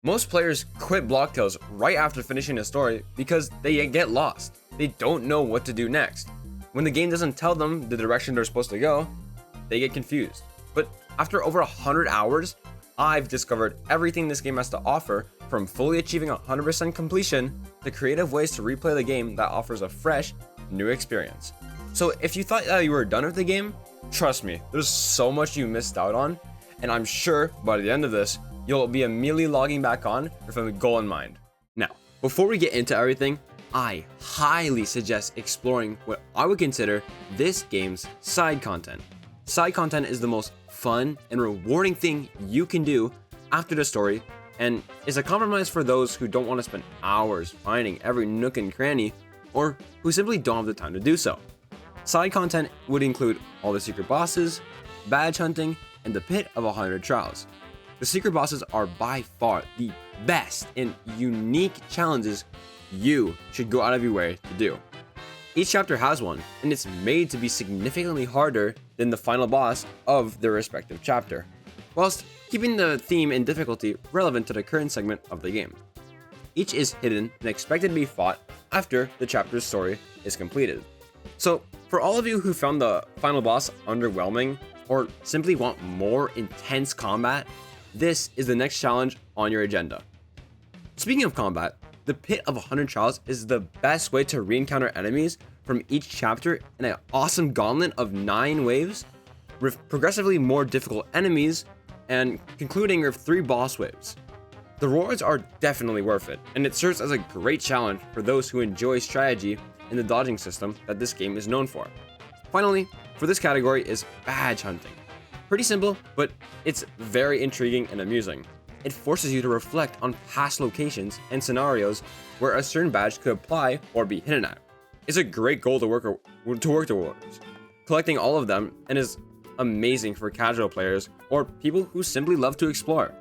Most players quit Block Tales right after finishing a story because they get lost. They don't know what to do next. When the game doesn't tell them the direction they're supposed to go, they get confused. But after over 100 hours, I've discovered everything this game has to offer, from fully achieving 100% completion to creative ways to replay the game that offers a fresh, new experience. So if you thought that you were done with the game, trust me, there's so much you missed out on, and I'm sure by the end of this, you'll be immediately logging back on with a goal in mind. Now, before we get into everything, I highly suggest exploring what I would consider this game's side content. Side content is the most fun and rewarding thing you can do after the story, and is a compromise for those who don't want to spend hours finding every nook and cranny, or who simply don't have the time to do so. Side content would include all the secret bosses, badge hunting, and the Pit of 100 Trials. The secret bosses are by far the best and unique challenges you should go out of your way to do. Each chapter has one, and it's made to be significantly harder than the final boss of their respective chapter, whilst keeping the theme and difficulty relevant to the current segment of the game. Each is hidden and expected to be fought after the chapter's story is completed. So, for all of you who found the final boss underwhelming, or simply want more intense combat, this is the next challenge on your agenda. Speaking of combat, the Pit of 100 Trials is the best way to re-encounter enemies from each chapter in an awesome gauntlet of 9 waves, with progressively more difficult enemies, and concluding with 3 boss waves. The rewards are definitely worth it, and it serves as a great challenge for those who enjoy strategy and the dodging system that this game is known for. Finally, for this category is badge hunting. Pretty simple, but it's very intriguing and amusing. It forces you to reflect on past locations and scenarios where a certain badge could apply or be hidden at. It's a great goal to work towards, collecting all of them, and is amazing for casual players or people who simply love to explore.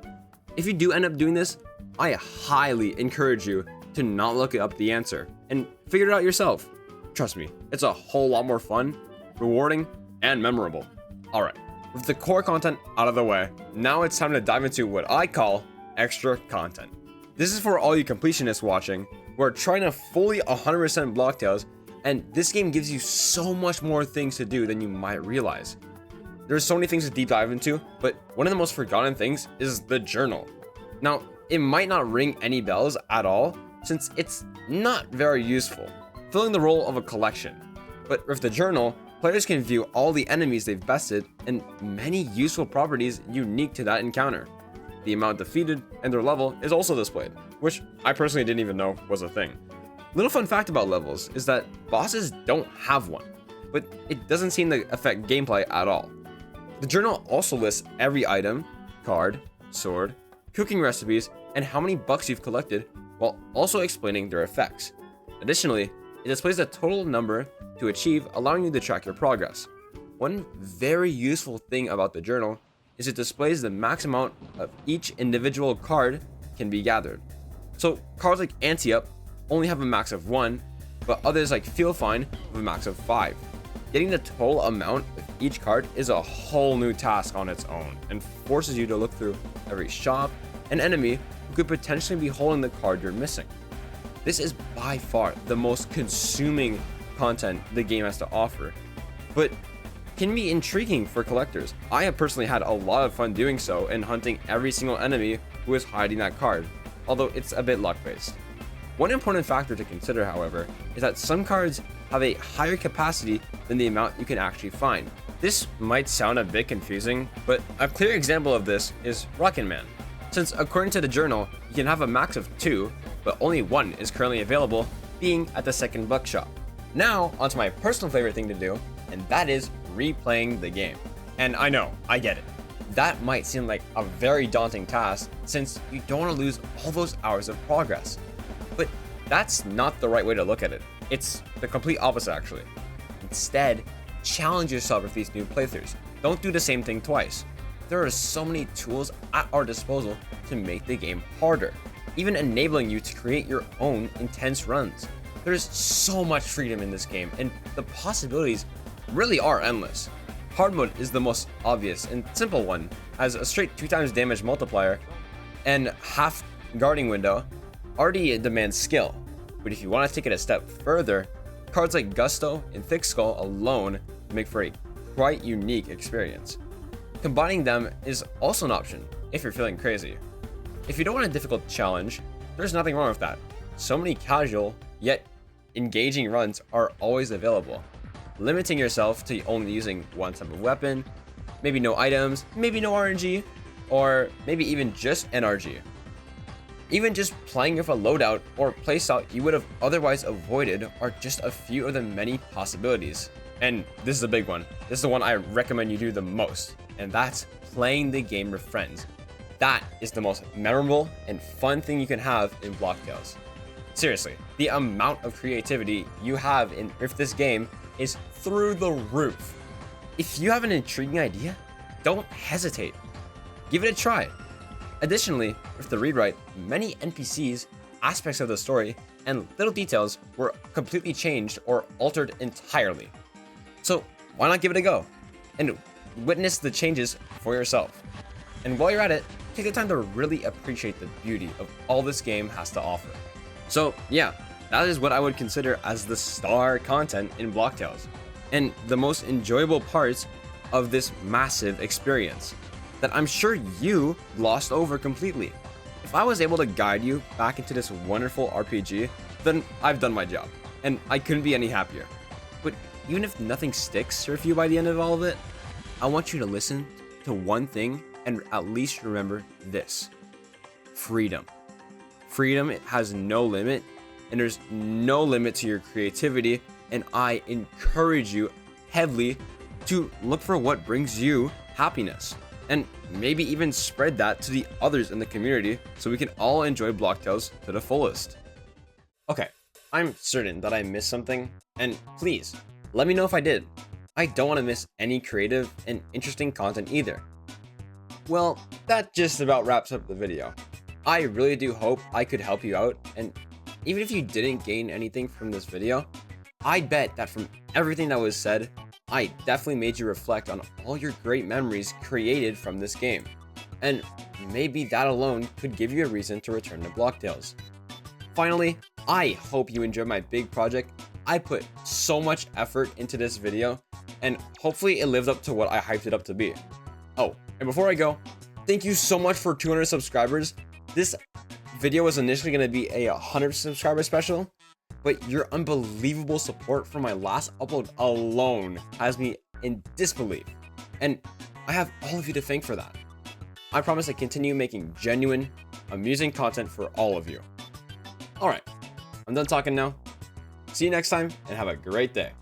If you do end up doing this, I highly encourage you to not look up the answer and figure it out yourself. Trust me, it's a whole lot more fun, rewarding, and memorable. Alright, with the core content out of the way, now it's time to dive into what I call extra content. This is for all you completionists watching who are trying to fully 100% Block Tales, and this game gives you so much more things to do than you might realize. There's so many things to deep dive into, but one of the most forgotten things is the journal. Now, it might not ring any bells at all, since it's not very useful, filling the role of a collection. But with the journal, players can view all the enemies they've bested and many useful properties unique to that encounter. The amount defeated and their level is also displayed, which I personally didn't even know was a thing. Little fun fact about levels is that bosses don't have one, but it doesn't seem to affect gameplay at all. The journal also lists every item, card, sword, cooking recipes, and how many bucks you've collected, while also explaining their effects. Additionally, it displays the total number to achieve, allowing you to track your progress. One very useful thing about the journal is it displays the max amount of each individual card can be gathered. So cards like Anti-Up only have a max of 1, but others like Feel Fine have a max of 5. Getting the total amount of each card is a whole new task on its own, and forces you to look through every shop and enemy who could potentially be holding the card you're missing. This is by far the most consuming content the game has to offer, but can be intriguing for collectors. I have personally had a lot of fun doing so and hunting every single enemy who is hiding that card, although it's a bit luck-based. One important factor to consider, however, is that some cards have a higher capacity than the amount you can actually find. This might sound a bit confusing, but a clear example of this is Rocket Man, since according to the journal, you can have a max of 2, but only 1 is currently available, being at the second bookshop. Now, onto my personal favorite thing to do, and that is replaying the game. And I know, I get it. That might seem like a very daunting task, since you don't want to lose all those hours of progress. But that's not the right way to look at it. It's the complete opposite, actually. Instead, challenge yourself with these new playthroughs. Don't do the same thing twice. There are so many tools at our disposal to make the game harder, even enabling you to create your own intense runs. There's so much freedom in this game, and the possibilities really are endless. Hard mode is the most obvious and simple one, as a straight 2 times damage multiplier and half guarding window already demands skill, but if you want to take it a step further, cards like Gusto and Thick Skull alone make for a quite unique experience. Combining them is also an option if you're feeling crazy. If you don't want a difficult challenge, there's nothing wrong with that. So many casual yet engaging runs are always available. Limiting yourself to only using one type of weapon, maybe no items, maybe no RNG, or maybe even just NRG. Even just playing with a loadout or playstyle you would have otherwise avoided are just a few of the many possibilities. And this is a big one. This is the one I recommend you do the most, and that's playing the game with friends. That is the most memorable and fun thing you can have in Block Tales. Seriously, the amount of creativity you have with this game is through the roof. If you have an intriguing idea, don't hesitate. Give it a try. Additionally, with the rewrite, many NPCs, aspects of the story, and little details were completely changed or altered entirely. So why not give it a go and witness the changes for yourself? And while you're at it, take the time to really appreciate the beauty of all this game has to offer. So yeah, that is what I would consider as the star content in Block Tales, and the most enjoyable parts of this massive experience that I'm sure you glossed over completely. If I was able to guide you back into this wonderful RPG, then I've done my job, and I couldn't be any happier. But even if nothing sticks with you by the end of all of it, I want you to listen to one thing and at least remember this: freedom. Freedom has no limit, and there's no limit to your creativity, and I encourage you heavily to look for what brings you happiness, and maybe even spread that to the others in the community so we can all enjoy Block Tales to the fullest. Okay, I'm certain that I missed something, and please, let me know if I did. I don't want to miss any creative and interesting content either. Well, that just about wraps up the video. I really do hope I could help you out, and even if you didn't gain anything from this video, I bet that from everything that was said, I definitely made you reflect on all your great memories created from this game. And maybe that alone could give you a reason to return to Block Tales. Finally, I hope you enjoyed my big project. I put so much effort into this video, and hopefully it lived up to what I hyped it up to be. Oh, and before I go, thank you so much for 200 subscribers. This video was initially going to be a 100 subscriber special, but your unbelievable support for my last upload alone has me in disbelief, and I have all of you to thank for that. I promise to continue making genuine, amusing content for all of you. Alright, I'm done talking now. See you next time, and have a great day.